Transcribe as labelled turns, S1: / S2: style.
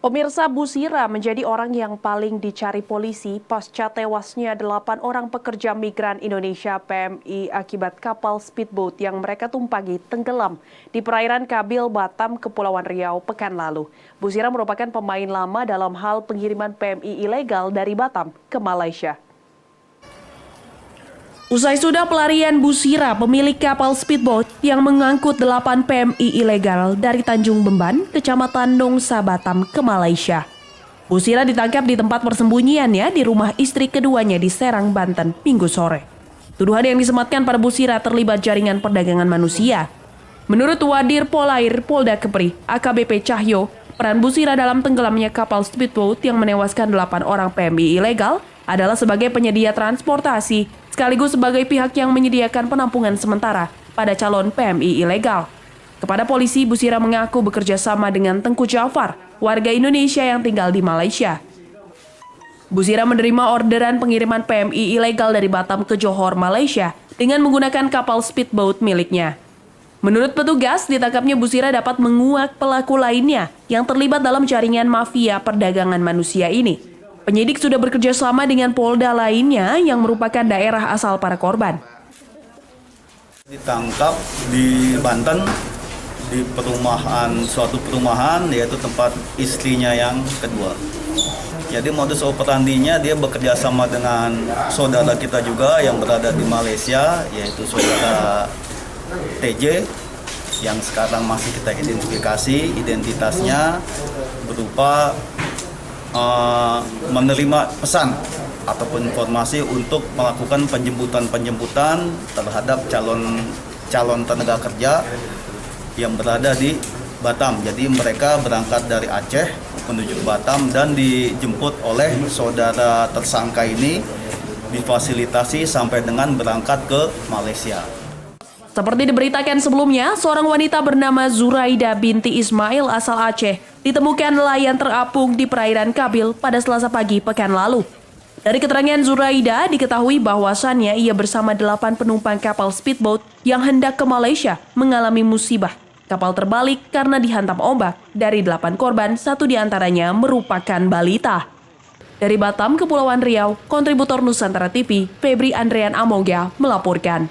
S1: Pemirsa, Busira menjadi orang yang paling dicari polisi pasca tewasnya 8 orang pekerja migran Indonesia PMI akibat kapal speedboat yang mereka tumpangi tenggelam di perairan Kabil, Batam, Kepulauan Riau pekan lalu. Busira merupakan pemain lama dalam hal pengiriman PMI ilegal dari Batam ke Malaysia. Usai sudah pelarian Busira, pemilik kapal speedboat yang mengangkut 8 PMI ilegal dari Tanjung Bemban, Kecamatan Nongsa, Batam ke Malaysia. Busira ditangkap di tempat persembunyiannya di rumah istri keduanya di Serang, Banten, Minggu sore. Tuduhan yang disematkan pada Busira terlibat jaringan perdagangan manusia. Menurut Wadir Polair Polda Kepri, AKBP Cahyo, peran Busira dalam tenggelamnya kapal speedboat yang menewaskan 8 orang PMI ilegal adalah sebagai penyedia transportasi, sekaligus sebagai pihak yang menyediakan penampungan sementara pada calon PMI ilegal. Kepada polisi, Busira mengaku bekerja sama dengan Tengku Jafar, warga Indonesia yang tinggal di Malaysia. Busira menerima orderan pengiriman PMI ilegal dari Batam ke Johor, Malaysia, dengan menggunakan kapal speedboat miliknya. Menurut petugas, ditangkapnya Busira dapat menguak pelaku lainnya yang terlibat dalam jaringan mafia perdagangan manusia ini. Penyidik sudah bekerja sama dengan Polda lainnya yang merupakan daerah asal para korban.
S2: Ditangkap di Banten, di suatu perumahan, yaitu tempat istrinya yang kedua. Jadi modus operandinya dia bekerja sama dengan saudara kita juga yang berada di Malaysia, yaitu saudara TJ, yang sekarang masih kita identifikasi identitasnya berupa menerima pesan ataupun informasi untuk melakukan penjemputan terhadap calon tenaga kerja yang berada di Batam. Jadi mereka berangkat dari Aceh menuju ke Batam dan dijemput oleh saudara tersangka ini, difasilitasi sampai dengan berangkat ke Malaysia.
S1: Seperti diberitakan sebelumnya, seorang wanita bernama Zuraida binti Ismail asal Aceh ditemukan nelayan terapung di perairan Kabil pada Selasa pagi pekan lalu. Dari keterangan Zuraida, diketahui bahwasannya ia bersama 8 penumpang kapal speedboat yang hendak ke Malaysia mengalami musibah. Kapal terbalik karena dihantam ombak. Dari 8 korban, 1 diantaranya merupakan balita. Dari Batam, Kepulauan Riau, kontributor Nusantara TV, Febri Andrean Amoga melaporkan.